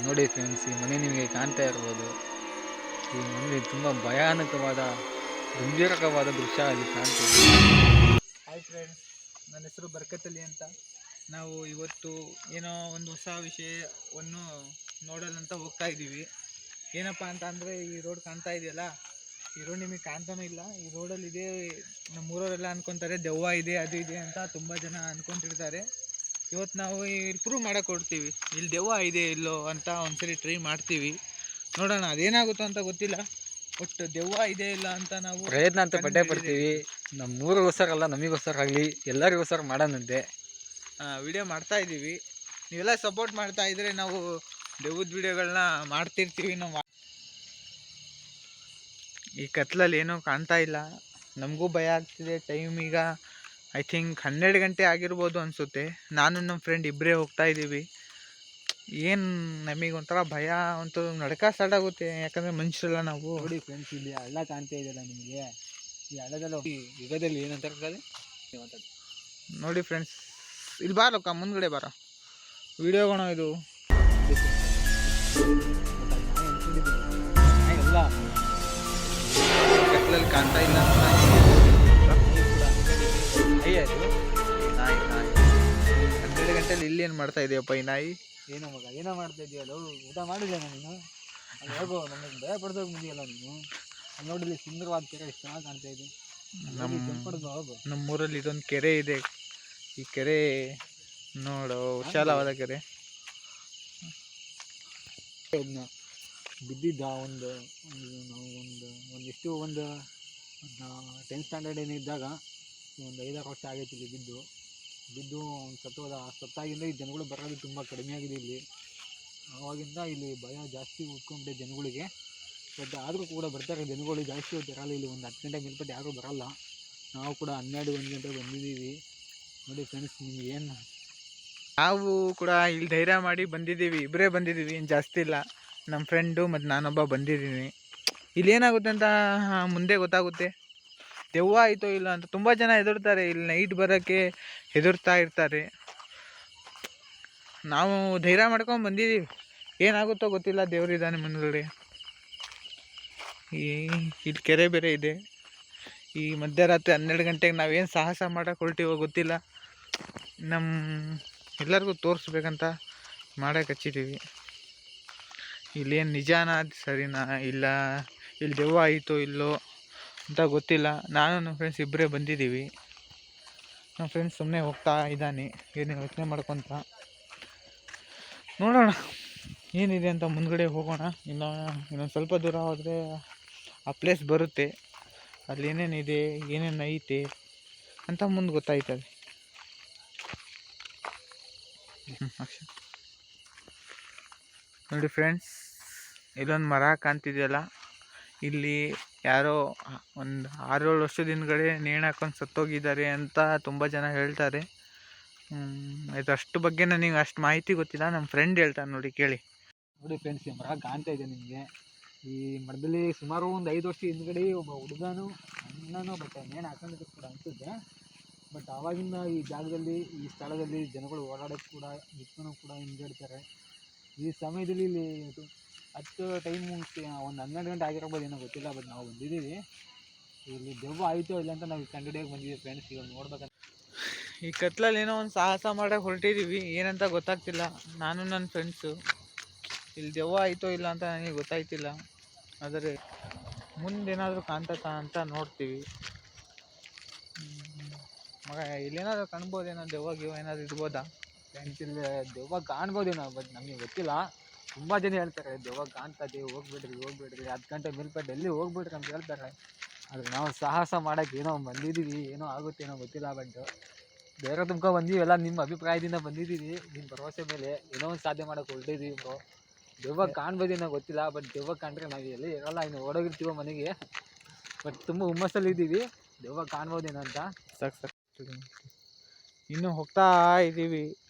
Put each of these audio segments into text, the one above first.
ನೋಡಿ ಫ್ರೆಂಡ್ಸ್, ಈ ಮನೆ ನಿಮಗೆ ಕಾಣ್ತಾ ಇರ್ಬೋದು. ಈ ಮನೆ ತುಂಬ ಭಯಾನಕವಾದ ಗಂಭೀರಕವಾದ ದೃಶ್ಯ ಅಲ್ಲಿ ಕಾಣ್ತೀವಿ. ಹಾಯ್ ಫ್ರೆಂಡ್ಸ್, ನನ್ನ ಹೆಸರು ಬರ್ಕತಲಿ ಅಂತ. ನಾವು ಇವತ್ತು ಏನೋ ಒಂದು ಹೊಸ ವಿಷಯವನ್ನು ನೋಡೋದಂತ ಹೋಗ್ತಾ ಇದ್ದೀವಿ. ಏನಪ್ಪ ಅಂತ ಅಂದರೆ, ಈ ರೋಡ್ ಕಾಣ್ತಾ ಇದೆಯಲ್ಲ, ಈ ರೋಡ್ ನಿಮಗೆ ಕಾಣ್ತಾನೂ ಇಲ್ಲ. ಈ ರೋಡಲ್ಲಿ ಇದೆ, ನಮ್ಮೂರವರೆಲ್ಲ ಅನ್ಕೊತಾರೆ ದೆವ್ವ ಇದೆ, ಅದು ಇದೆ ಅಂತ ತುಂಬ ಜನ ಅನ್ಕೊಂತಿರ್ತಾರೆ. ಇವತ್ತು ನಾವು ಇಲ್ಲಿ ಪ್ರೂವ್ ಮಾಡೋಕೆ ಕೊಡ್ತೀವಿ, ಇಲ್ಲಿ ದೆವ್ವ ಇದೆ ಇಲ್ಲೋ ಅಂತ ಒಂದ್ಸರಿ ಟ್ರೈ ಮಾಡ್ತೀವಿ. ನೋಡೋಣ ಅದೇನಾಗುತ್ತೋ ಅಂತ ಗೊತ್ತಿಲ್ಲ. ಒಟ್ಟು ದೆವ್ವ ಇದೆ ಇಲ್ಲ ಅಂತ ನಾವು ಪ್ರಯತ್ನ ಅಂತ ಪಟ್ಟೇ ಪಡ್ತೀವಿ. ನಮ್ಮೂರಿಗೋಸ್ಕರ ಅಲ್ಲ, ನಮಗೋಸ್ಕರ ಆಗಲಿ ಎಲ್ಲರಿಗೋಸ್ಕರ ಮಾಡೋಣಂತೆ ವಿಡಿಯೋ ಮಾಡ್ತಾ ಇದ್ದೀವಿ. ನೀವೆಲ್ಲ ಸಪೋರ್ಟ್ ಮಾಡ್ತಾ ಇದ್ರೆ ನಾವು ದೆವ್ವದ ವಿಡಿಯೋಗಳನ್ನ ಮಾಡ್ತಿರ್ತೀವಿ. ನಾವು ಈ ಕತ್ಲಲ್ಲಿ ಏನೂ ಕಾಣ್ತಾ ಇಲ್ಲ, ನಮಗೂ ಭಯ ಆಗ್ತಿದೆ. ಟೈಮ್ ಈಗ ಐ ಥಿಂಕ್ 12 ಗಂಟೆ ಆಗಿರ್ಬೋದು ಅನಿಸುತ್ತೆ. ನಾನು ನಮ್ಮ ಫ್ರೆಂಡ್ ಇಬ್ಬರೇ ಹೋಗ್ತಾ ಇದ್ದೀವಿ. ಏನು ನಮಗೆ ಒಂಥರ ಭಯ, ಒಂಥರ ನಡ್ಕ ಸ್ಟಾರ್ಟ್ ಆಗುತ್ತೆ. ಯಾಕಂದರೆ ಮನುಷ್ಯರಲ್ಲ ನಾವು. ನೋಡಿ ಫ್ರೆಂಡ್ಸ್, ಇಲ್ಲಿ ಹಳ್ಳ ಕಾಣ್ತಾ ಇದೆಯಲ್ಲ ನಿಮಗೆ, ಈ ಹಳ್ಳದಲ್ಲಿ ಯುಗದಲ್ಲಿ ಏನಂತ ನೋಡಿ ಫ್ರೆಂಡ್ಸ್. ಇಲ್ಲಿ ಬಾರಕ್ಕ, ಮುಂದ್ಗಡೆ ಬಾರ, ವಿಡಿಯೋಗೋಣ ಇದು ಎಲ್ಲ ಕತ್ಲಲ್ಲಿ ಕಾಣ್ತಾ ಇಲ್ಲ ಅಂತ. ನಾಯಿ 12 ಗಂಟೆಲಿ ಇಲ್ಲಿ ಏನು ಮಾಡ್ತಾ ಇದೆಯಪ್ಪ ಈ ನಾಯಿ? ಏನೋ ಮಗ, ಏನೋ ಮಾಡ್ತಾ ಇದೆಯಲ್ಲ, ಊಟ ಮಾಡಿಲ್ಲ ನೀನು? ಅಲ್ಲಿ ಹೋಗೋ, ನಮಗೆ ಭಯ ಪಡ್ದೋಗಿ ಮುಗಿಯಲ್ಲ ನೀನು. ಅಲ್ಲಿ ನೋಡಿಲ್ಲಿ ಸುಂದರವಾದ ಕೆರೆ ಎಷ್ಟು ಚೆನ್ನಾಗಿ ಕಾಣ್ತಾ ಇದೆ. ನಮ್ಮೂರಲ್ಲಿ ಇದೊಂದು ಕೆರೆ ಇದೆ. ಈ ಕೆರೆ ನೋಡು, ವಿಶಾಲವಾದ ಕೆರೆ. ಬಿದ್ದಿದ್ದ ಒಂದು ನಾವು ಒಂದು 10th ಸ್ಟ್ಯಾಂಡರ್ಡ್ ಏನಿದ್ದಾಗ, ಒಂದು 5-6 ವರ್ಷ ಆಗೈತಿ ಇಲ್ಲಿ ಬಿದ್ದು ಒಂದು ಸತ್ತಾಗಿಂದ ಈ ಜನಗಳು ಬರೋದು ತುಂಬ ಕಡಿಮೆ ಆಗಿದೆ ಇಲ್ಲಿ. ಆವಾಗಿಂದ ಇಲ್ಲಿ ಭಯ ಜಾಸ್ತಿ ಉಟ್ಕೊಂಡ್ಬಿಟ್ಟೆ ಜನಗಳಿಗೆ. ಬಟ್ ಆದರೂ ಕೂಡ ಬರ್ತಾರೆ ಜನಗಳು, ಜಾಸ್ತಿ ಹೊತ್ತು ಇರಲ್ಲ ಇಲ್ಲಿ. ಒಂದು 10 ಗಂಟೆ ಮೇಲ್ಪಟ್ಟು ಯಾರೂ ಬರೋಲ್ಲ. ನಾವು ಕೂಡ 12-1 ಗಂಟೆ ಬಂದಿದ್ದೀವಿ. ನೋಡಿ ಫ್ರೆಂಡ್ಸ್, ನಿಮ್ಗೆ ಏನು, ನಾವು ಕೂಡ ಇಲ್ಲಿ ಧೈರ್ಯ ಮಾಡಿ ಬಂದಿದ್ದೀವಿ. ಇಬ್ಬರೇ ಬಂದಿದ್ದೀವಿ, ಏನು ಜಾಸ್ತಿ ಇಲ್ಲ. ನಮ್ಮ ಫ್ರೆಂಡು ಮತ್ತು ನಾನೊಬ್ಬ ಬಂದಿದ್ದೀನಿ. ಇಲ್ಲಿ ಏನಾಗುತ್ತೆ ಅಂತ ಮುಂದೆ ಗೊತ್ತಾಗುತ್ತೆ. ದೆವ್ವ ಆಯಿತೋ ಇಲ್ಲ ಅಂತ ತುಂಬ ಜನ ಹೆದರ್ತಾರೆ. ಇಲ್ಲಿ ನೈಟ್ ಬರೋಕ್ಕೆ ಹೆದರ್ತಾ ಇರ್ತಾರೆ. ನಾವು ಧೈರ್ಯ ಮಾಡ್ಕೊಂಡು ಬಂದಿದ್ದೀವಿ. ಏನಾಗುತ್ತೋ ಗೊತ್ತಿಲ್ಲ, ದೇವರಿದ್ದಾನೆ ಮುಂದ್ಗಡೆ. ಇಲ್ಲಿ ಕೆರೆ ಬೇರೆ ಇದೆ. ಈ ಮಧ್ಯರಾತ್ರಿ 12 ಗಂಟೆಗೆ ನಾವೇನು ಸಾಹಸ ಮಾಡೋಕೆ ಹೊರಟಿವೋ ಗೊತ್ತಿಲ್ಲ. ಎಲ್ಲರಿಗೂ ತೋರಿಸ್ಬೇಕಂತ ಮಾಡೋಕೆ ಹಚ್ಚಿದ್ದೀವಿ. ಇಲ್ಲೇನು ನಿಜಾನ ಸರಿನಾ ಇಲ್ಲ, ಇಲ್ಲಿ ದೆವ್ವ ಆಯಿತೋ ಇಲ್ಲೋ ಅಂತ ಗೊತ್ತಿಲ್ಲ. ನಾನು ನಮ್ಮ ಫ್ರೆಂಡ್ಸ್ ಇಬ್ಬರೇ ಬಂದಿದ್ದೀವಿ. ನಮ್ಮ ಫ್ರೆಂಡ್ಸ್ ಸುಮ್ಮನೆ ಹೋಗ್ತಾ ಇದ್ದಾನೆ, ಏನು ಯೋಚನೆ ಮಾಡ್ಕೊತ. ನೋಡೋಣ ಏನಿದೆ ಅಂತ, ಮುಂದ್ಗಡೆ ಹೋಗೋಣ. ಇನ್ನೊಂದು ಸ್ವಲ್ಪ ದೂರ ಹೋದರೆ ಆ ಪ್ಲೇಸ್ ಬರುತ್ತೆ. ಅಲ್ಲಿ ಏನೇನಿದೆ, ಏನೇನು ಐತೆ ಅಂತ ಮುಂದೆ ಗೊತ್ತಾಯ್ತದೆ. ನೋಡಿ ಫ್ರೆಂಡ್ಸ್, ಇಲ್ಲೊಂದು ಮರ ಕಾಣ್ತಿದೆಯಲ್ಲ, ಇಲ್ಲಿ ಯಾರೋ ಒಂದು 6-7 ವರ್ಷದ ಹಿಂದ್ಗಡೆ ನೇಣು ಹಾಕೊಂಡು ಸತ್ತೋಗಿದ್ದಾರೆ ಅಂತ ತುಂಬ ಜನ ಹೇಳ್ತಾರೆ. ಇದು ಅಷ್ಟು ಬಗ್ಗೆ ನನಗೆ ಅಷ್ಟು ಮಾಹಿತಿ ಗೊತ್ತಿಲ್ಲ. ನಮ್ಮ ಫ್ರೆಂಡ್ ಹೇಳ್ತಾನೆ, ನೋಡಿ ಕೇಳಿ. ನೋಡಿ ಫ್ರೆಂಡ್ಸ್, ಈ ಮರ ಕಾಣ್ತಾ ಇದೆ ನಿಮಗೆ. ಈ ಮರದಲ್ಲಿ ಸುಮಾರು ಒಂದು 5 ವರ್ಷ ಹಿಂದ್ಗಡೆ ಒಬ್ಬ ಹುಡುಗನೂ ಅಣ್ಣನೂ ನೇಣು ಹಾಕೊಂಡಿದ್ರು ಕೂಡ ಅನಿಸುತ್ತೆ. ಬಟ್ ಆವಾಗಿನ ಈ ಜಾಗದಲ್ಲಿ, ಈ ಸ್ಥಳದಲ್ಲಿ ಜನಗಳು ಓಡಾಡೋಕ್ಕೆ ಕೂಡ, ನಿತ್ಕೊಂಡು ಕೂಡ ಹಿಂಜಾಡ್ತಾರೆ. ಈ ಸಮಯದಲ್ಲಿ ಇಲ್ಲಿ ಹತ್ತು ಟೈಮ್ ಒಂದು 12 ಗಂಟೆ ಆಗಿರ್ಬೋದು, ಏನೋ ಗೊತ್ತಿಲ್ಲ. ಬಟ್ ನಾವು ಬಂದಿದ್ದೀವಿ. ಇಲ್ಲಿ ದೆವ್ವ ಆಯಿತೋ ಇಲ್ಲ ಅಂತ ನಾವು ಕಂಡುಹಿಡಿಯೋಕೆ ಬಂದಿದ್ದೀವಿ ಫ್ರೆಂಡ್ಸ್. ಇವಾಗ ನೋಡ್ಬೇಕಂತ ಈ ಕತ್ಲಲ್ಲಿ ಏನೋ ಒಂದು ಸಾಹಸ ಮಾಡೋಕೆ ಹೊರಟಿದ್ದೀವಿ. ಏನಂತ ಗೊತ್ತಾಗ್ತಿಲ್ಲ. ನಾನು ನನ್ನ ಫ್ರೆಂಡ್ಸು ಇಲ್ಲಿ ದೆವ್ವ ಆಯಿತೋ ಇಲ್ಲ ಅಂತ ನನಗೆ ಗೊತ್ತಾಯ್ತಿಲ್ಲ. ಆದರೆ ಮುಂದೇನಾದರೂ ಕಾಣ್ತಾ ಅಂತ ನೋಡ್ತೀವಿ. ಮಗ, ಇಲ್ಲೇನಾದರೂ ಕಾಣ್ಬೋದೇನೋ, ದೆವ್ವ ಏನಾದರೂ ಇರ್ಬೋದಾ ಫ್ರೆಂಡ್ಸ್? ಇಲ್ಲಿ ದೆವ್ವ ಕಾಣ್ಬೋದೇನೋ, ಬಟ್ ನಮಗೆ ಗೊತ್ತಿಲ್ಲ. ತುಂಬ ಜನ ಹೇಳ್ತಾರೆ ದೆವ್ವ ಕಾಣ್ತದೆ, ಹೋಗ್ಬಿಡ್ರಿ 10 ಗಂಟೆ ಮೇಲ್ಪಟ್ಟು ಎಲ್ಲಿ ಹೋಗ್ಬಿಡ್ರಿ ಅಂತ ಹೇಳ್ತಾರೆ. ಆದರೆ ನಾವು ಸಾಹಸ ಮಾಡೋಕ್ಕೆ ಏನೋ ಬಂದಿದ್ದೀವಿ, ಏನೋ ಆಗುತ್ತೇನೋ ಗೊತ್ತಿಲ್ಲ. ಬಟ್ ಬೇರೆ ತುಂಬ್ಕೊಂಡು ಬಂದೀವಿ, ಎಲ್ಲ ನಿಮ್ಮ ಅಭಿಪ್ರಾಯದಿಂದ ಬಂದಿದ್ದೀವಿ. ನಿಮ್ಮ ಭರವಸೆ ಮೇಲೆ ಏನೋ ಒಂದು ಸಾಧ್ಯ ಮಾಡೋಕ್ಕೆ ಹೊರಟಿದ್ದೀವಿ ಬ್ರೋ. ದೆವ್ವ ಕಾಣ್ಬೋದೇನೋ ಗೊತ್ತಿಲ್ಲ, ಬಟ್ ದೆವ್ವ ಕಂಡ್ರೆ ನಾವು ಎಲ್ಲಿ ಇರೋಲ್ಲ, ಇನ್ನು ಓಡೋಗಿರ್ತೀವೋ ಮನೆಗೆ. ಬಟ್ ತುಂಬ ಹುಮ್ಮಸ್ಸಲ್ಲಿ ಇದ್ದೀವಿ, ದೆವ್ವ ಕಾಣ್ಬೋದೇನೋ ಅಂತ. ಸಾಕು ಇನ್ನೂ ಹೋಗ್ತಾ ಇದ್ದೀವಿ.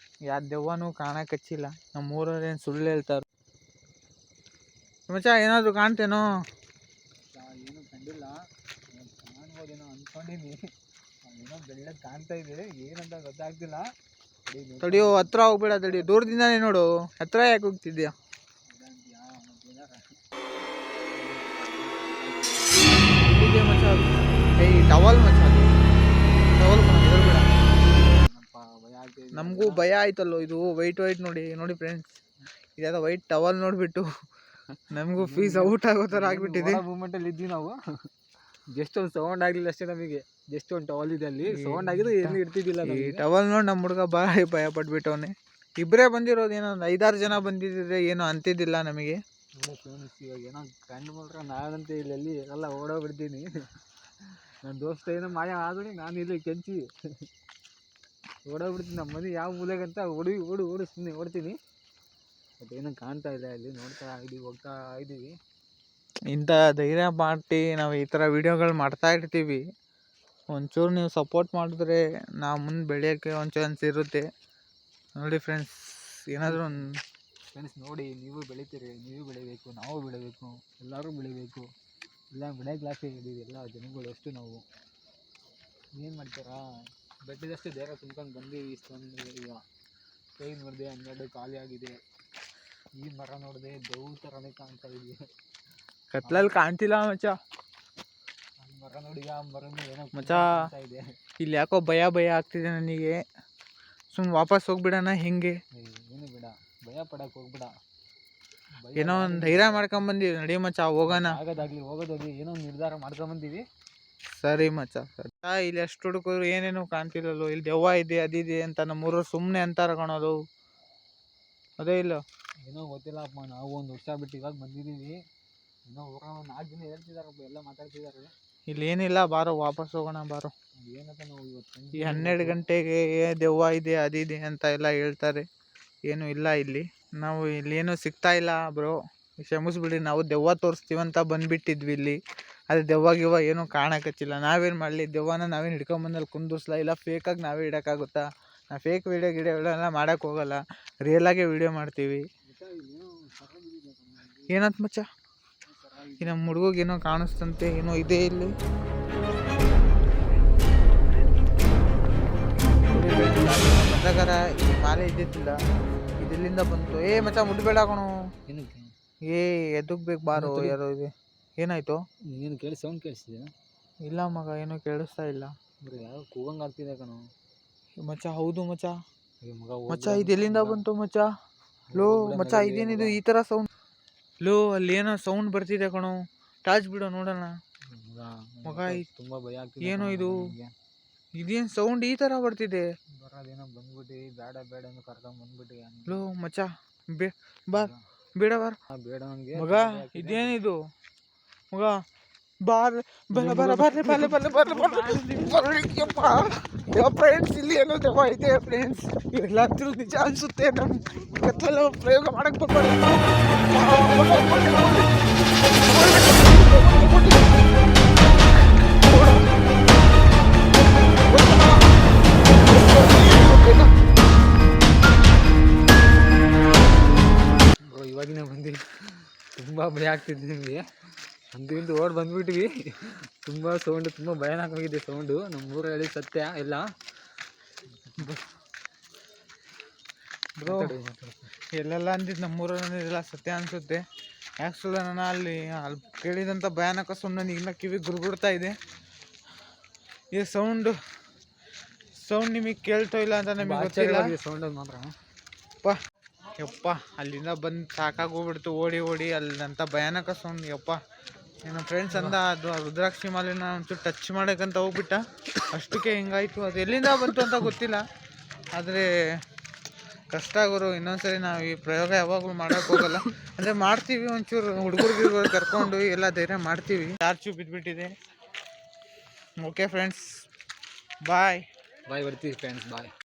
ಯಾರು ದೆವ್ವನೂ ಕಾಣಕ್ಕೆ ಹಚ್ಚಿಲ್ಲ. ನಮ್ಮ ಊರವ್ರೇನು ಸುಳ್ಳು ಹೇಳ್ತಾರೆ. ಮಚ್ಚ, ಏನಾದರೂ ಕಾಣ್ತೇನೋ? ಏನೂ ಕಂಡಿಲ್ಲ, ಕಾಣ್ಬೋದೇನೋ ಅಂದ್ಕೊಂಡಿನಿ. ಏನೋ ಬೆಳ್ಳಗೆ ಕಾಣ್ತಾ ಇದೆ, ಏನಂತ ಗೊತ್ತಾಗ್ತಿಲ್ಲ. ತಡಿಯೋ, ಹತ್ರ ಹೋಗ್ಬೇಡ, ತಡಿ, ದೂರದಿಂದಾನೇ ನೋಡು. ಹತ್ರ ಯಾಕೆ ಹೋಗ್ತಿದ್ಯಾ? ಎಲ್ಲಿದೆ ಮಚ್ಚ ಅದು? ಏಯ್ ಟವಲ್ ಮಚ್ಚ ಅದು, ಟವಲ್ ಬೇಡ. ನಮಗೂ ಭಯ ಆಯ್ತಲ್ಲೋ, ಇದು ವೈಟ್ ನೋಡಿ ನೋಡಿ ಫ್ರೆಂಡ್ಸ್, ಇದ್ಯಾವುದೋ ವೈಟ್ ಟವಲ್ ನೋಡಿಬಿಟ್ಟು ನಮಗೂ ಫೀಸ್ ಔಟ್ ಆಗೋ ಥರ ಆಗಿಬಿಟ್ಟಿದೆ. ಮೂಮೆಂಟಲ್ಲಿ ಇದ್ವಿ ನಾವು. ಜಸ್ಟ್ ಒಂದು ಸೌಂಡ್ ಆಗಲಿಲ್ಲ ಅಷ್ಟೇ ನಮಗೆ. ಜಸ್ಟ್ ಒಂದು ಟವಲ್ ಇದೆ ಅಲ್ಲಿ, ಸೌಂಡ್ ಆಗಿದ್ದು ಏನು ಇರ್ತಿದ್ದಿಲ್ಲ. ಈ ಟವಲ್ ನೋಡಿ ನಮ್ಮ ಹುಡುಗ ಭಾಳ ಭಯ ಪಟ್ಬಿಟ್ಟವನೆ. ಇಬ್ಬರೇ ಬಂದಿರೋದು, ಏನೋ ಒಂದು 5-6 ಜನ ಬಂದಿದ್ದರೆ ಏನೋ ಅಂತಿದ್ದಿಲ್ಲ ನಮಗೆ. ಇವಾಗ ಏನೋ ಕಂಡು ಮಾಡ್ರೆ ನಾನಂತೆ ಇಲ್ಲಿ ಎಲ್ಲ ಓಡೋಗ್ಬಿಡ್ತೀನಿ. ನನ್ನ ದೋಸ್ತ ಏನೋ ಮಾಯ ಆದ್ರೆ ನಾನು ಇಲ್ಲಿ ಕೆಂಚಿ ಓಡೋಗ್ಬಿಡ್ತೀನಿ. ನಮ್ಮ ಮನೆ ಯಾವ ಮೂಲೆಗಂತ ಓಡು ಸುಮ್ಮನೆ ಓಡ್ತೀನಿ. ಬಟ್ ಏನೋ ಕಾಣ್ತಾ ಇಲ್ಲ, ಇಲ್ಲಿ ನೋಡ್ತಾ ಇದ್ದೀವಿ, ಹೋಗ್ತಾ ಇದ್ದೀವಿ. ಇಂಥ ಧೈರ್ಯ ಮಾಡಿ ನಾವು ಈ ಥರ ವೀಡಿಯೋಗಳು ಮಾಡ್ತಾ ಇರ್ತೀವಿ. ಒಂಚೂರು ನೀವು ಸಪೋರ್ಟ್ ಮಾಡಿದ್ರೆ ನಾವು ಮುಂದೆ ಬೆಳೆಯೋಕ್ಕೆ ಒಂದು ಚಾನ್ಸ್ ಇರುತ್ತೆ ನೋಡಿ ಫ್ರೆಂಡ್ಸ್. ಏನಾದರೂ ಒಂದು ಫ್ರೆಂಡ್ಸ್ ನೋಡಿ, ನೀವು ಬೆಳಿತೀರಿ, ನೀವು ಬೆಳಿಬೇಕು, ನಾವು ಬೆಳಿಬೇಕು, ಎಲ್ಲರೂ ಬೆಳಿಬೇಕು. ಇಲ್ಲ ಮಿಡಲ್ ಕ್ಲಾಸೇ ಇದ್ದೀವಿ ಎಲ್ಲ ಜನಗಳು. ಅಷ್ಟು ನಾವು ಏನು ಮಾಡ್ತೀರಾ, ಬೆಟ್ಟದಷ್ಟು ಧೈರ್ಯ ತುಂಬ್ಕೊಂಡು ಬಂದೀವಿ. ಇಷ್ಟೊಂದು ಈಗ ಕೈ ನೋಡಿದೆ 12 ಖಾಲಿ ಆಗಿದೆ. ಈ ಮರ ನೋಡಿದೆ ದೌ ಥರನೇ ಕಾಣ್ತಾ ಇದೆಯಾ, ಕತ್ಲಲ್ಲಿ ಕಾಣ್ತಿಲ್ಲ ಮಚ್ಚ. ಮರ ನೋಡಿ, ಆ ಮರನೂ ಏನೋ ಮಚ್ಚ ಇದೆ. ಇಲ್ಲಿ ಯಾಕೋ ಭಯ ಆಗ್ತಿದೆ ನನಗೆ. ಸುಮ್ಮನೆ ವಾಪಸ್ ಹೋಗ್ಬಿಡೋಣ ಹೆಂಗೆ? ಏನು ಬೇಡ, ಭಯ ಪಡಕ್ಕೆ ಹೋಗ್ಬೇಡ. ಏನೋ ಒಂದು ಧೈರ್ಯ ಮಾಡ್ಕೊಂಬಂದಿವಿ, ನಡಿ ಮಚ್ಚ ಹೋಗೋಣ. ಹೋಗೋದಾಗ್ಲಿ ಏನೋ ಒಂದು ನಿರ್ಧಾರ ಮಾಡ್ಕೊಂಬಂದೀವಿ. ಸರಿ ಮಚ್ಚ. ಇಲ್ಲಿ ಎಷ್ಟು ಹುಡುಕರು ಏನೇನು ಕಾಣ್ತಿಲ್ಲಲ್ಲೋ. ಇಲ್ಲಿ ದೆವ್ವ ಇದೆ ಅದಿದೆ ಅಂತ ನಮ್ಮೂರು ಸುಮ್ಮನೆ ಅಂತಾರ ಕಾಣೋದು. ಅದೇ ಇಲ್ಲ ಏನೋ ಗೊತ್ತಿಲ್ಲಪ್ಪ. ನಾವು ಒಂದು ವರ್ಷ ಬಿಟ್ಟು ಇವಾಗ ಬಂದಿದ್ದೀವಿ. ಇನ್ನೂ ಊರ 4 ಜನ ಹೇಳ್ತಿದಾರಪ್ಪ, ಎಲ್ಲ ಮಾತಾಡ್ತಿದ್ದಾರೆ. ಇಲ್ಲಿ ಏನಿಲ್ಲ, ಬಾರೋ ವಾಪಸ್ ಹೋಗೋಣ ಬಾರೋ. ಏನಪ್ಪ ನಾವು ಇವತ್ತು ಈ 12 ಗಂಟೆಗೆ ದೆವ್ವ ಇದೆ ಅದಿದೆ ಅಂತ ಎಲ್ಲ ಹೇಳ್ತಾರೆ. ಏನೂ ಇಲ್ಲ ಇಲ್ಲಿ. ನಾವು ಇಲ್ಲೇನು ಸಿಗ್ತಾ ಇಲ್ಲ ಬ್ರೋ, ಕ್ಷಮಿಸ್ಬಿಡಿ. ನಾವು ದೆವ್ವ ತೋರಿಸ್ತೀವಂತ ಬಂದುಬಿಟ್ಟಿದ್ವಿ ಇಲ್ಲಿ. ಅದು ದೆವ್ವ ಗಿವ್ವ ಏನೂ ಕಾಣಕತ್ತಿಲ್ಲ. ನಾವೇನು ಮಾಡಲಿ, ದೆವ್ವನ ನಾವೇನು ಹಿಡ್ಕೊಂಬಂದಲ್ಲಿ ಕುಂದಿಸ್ಲ, ಇಲ್ಲ ಫೇಕಾಗಿ ನಾವೇ ಇಡೋಕ್ಕಾಗುತ್ತಾ? ನಾವು ಫೇಕ್ ವೀಡಿಯೋ ಎಲ್ಲ ಮಾಡೋಕ್ಕೆ ಹೋಗಲ್ಲ, ರಿಯಲಾಗೇ ವೀಡಿಯೋ ಮಾಡ್ತೀವಿ. ಏನಂತ ಮಚ್ಚ? ಈ ನಮ್ಮ ಹುಡುಗೇನೋ ಕಾಣಿಸ್ತಂತೆ, ಏನೋ ಇದೆ ಇಲ್ಲಿ. ಬಂದಾಗಾರ ಈ ಮಾಲೆ ಇದ್ದಿದ್ದಿಲ್ಲ, ಇದೆಲ್ಲಿಂದ ಬಂತು? ಏ ಮಚ್ಚ ಮುಟ್ಬೇಡ ಕಣೋ. ಏ ಎದಕ್ಕೆ ಬೇಕು ಬಾರೋ. ಯಾರೋ ಇದೆ. ಏನಾಯ್ತು? ಏನು ಕೇಳಿ ಸೌಂಡ್ ಕೇಳಿಸ್ತಿದೆ? ಇಲ್ಲ ಮಗ, ಏನೂ ಕೇಳಿಸ್ತಾ ಇಲ್ಲ. ಯಾರೋ ಕೂಗಂಗೆ ಆಗ್ತಿದೆ ಕಣೋ ಮಚ್ಚ. ಹೌದು ಮಚ್ಚ. ಮಚ್ಚ ಇದು ಎಲ್ಲಿಂದ ಬಂತು ಮಚ್ಚ? ಲೋ ಮಚ್ಚ, ಇದೇನಿದು ಈ ಥರ ಸೌಂಡ್? ಲೋ ಅಲ್ಲಿ ಏನೋ ಸೌಂಡ್ ಬರ್ತಿದೆ ಕಣೋ, ಟಾರ್ಚ್ ಬಿಡೋ ನೋಡೋಣ ಮಗ. ತುಂಬ ಭಯ ಆಗ್ತಿದೆ. ಏನೋ ಇದು, ಇದೇನು ಸೌಂಡ್ ಈ ಥರ ಬರ್ತಿದೆ? ಬರೋದೇನೋ ಬಂದ್ಬಿಟ್ಟು ಬೇಡ ಅಂತ ಕರ್ಕೊಂಡ್ಬಂದ್ಬಿಟ್ಟು. ಲೋ ಮಚ್ಚ, ಬೇಡ ಬಾರ ಬೇಡ ನನಗೆ ಮಗ. ಇದೇನಿದು ಮಗ? ಫ್ರೆಂಡ್ಸ್ ಇಲ್ಲಿ ಏನೋ ದೆವ್ವ ಇದೆ ಫ್ರೆಂಡ್ಸ್. ಎಲ್ಲಾದ್ರೂ ನಿಜ ಅನ್ಸುತ್ತೆ. ನಮ್ಮ ಕತ್ತಲ ಪ್ರಯೋಗ ಮಾಡಕ್ ಇವಾಗಿನ ಬಂದಿವಿ. ತುಂಬ ಭಯ ಆಗ್ತಿದೆ ನಿಮಗೆ. ಅಂದಿಂದ ಓಡ್ ಬಂದ್ಬಿಟ್ವಿ. ತುಂಬ ಸೌಂಡು, ತುಂಬ ಭಯಾನಕವಾಗಿದೆ ಸೌಂಡು. ನಮ್ಮೂರು ಹೇಳಿ ಸತ್ಯ ಎಲ್ಲ ಬ್ರೋ. ಎಲ್ಲೆಲ್ಲ ಅಂದಿದ್ದು ನಮ್ಮೂರಲ್ಲ ಸತ್ಯ ಅನಿಸುತ್ತೆ. ಆ್ಯಕ್ಚುಲಿ ನಾನು ಅಲ್ಲಿ ಕೇಳಿದಂಥ ಭಯಾನಕ ಸೌಂಡ್ ನನಗೆ ಇನ್ನೂ ಕಿವಿ ಗುರುಗುಡ್ತಾ ಇದೆ. ಈ ಸೌಂಡ್ ನಿಮಗೆ ಕೇಳ್ತಾ ಇಲ್ಲ ಅಂತ ನಮಗೆ ಗೊತ್ತಿಲ್ಲ. ಸೌಂಡ್ ಮಾತ್ರ ಯಪ್ಪ, ಅಲ್ಲಿಂದ ಬಂದು ಸಾಕಾಗೋಗ್ಬಿಡ್ತು ಓಡಿ ಅಲ್ಲಿಂತ ಭಯಾನಕ ಸೌಂಡ್. ಯಪ್ಪ, ಏನೋ ಫ್ರೆಂಡ್ಸ್ ಅಂದ ಅದು ರುದ್ರಾಕ್ಷಿ ಮಾಲೆನ ಒಂಚೂರು ಟಚ್ ಮಾಡೋಕ್ಕಂತ ಹೋಗ್ಬಿಟ್ಟ, ಅಷ್ಟಕ್ಕೆ ಹಿಂಗಾಯ್ತು. ಅದು ಎಲ್ಲಿಂದ ಬಂತು ಅಂತ ಗೊತ್ತಿಲ್ಲ. ಆದರೆ ಕಷ್ಟ ಆಗೋರು. ಇನ್ನೊಂದ್ಸರಿ ನಾವು ಈ ಪ್ರಯೋಗ ಯಾವಾಗಲೂ ಮಾಡೋಕ್ಕೆ ಹೋಗಲ್ಲ. ಅಂದರೆ ಮಾಡ್ತೀವಿ, ಒಂಚೂರು ಹುಡುಗರಿಗೆ ಕರ್ಕೊಂಡು ಎಲ್ಲ ಧೈರ್ಯ ಮಾಡ್ತೀವಿ. ಚಾರ್ಜು ಬಿದ್ದುಬಿಟ್ಟಿದೆ. ಓಕೆ ಫ್ರೆಂಡ್ಸ್, ಬಾಯ್ ಬರ್ತೀವಿ ಫ್ರೆಂಡ್ಸ್, ಬಾಯ್.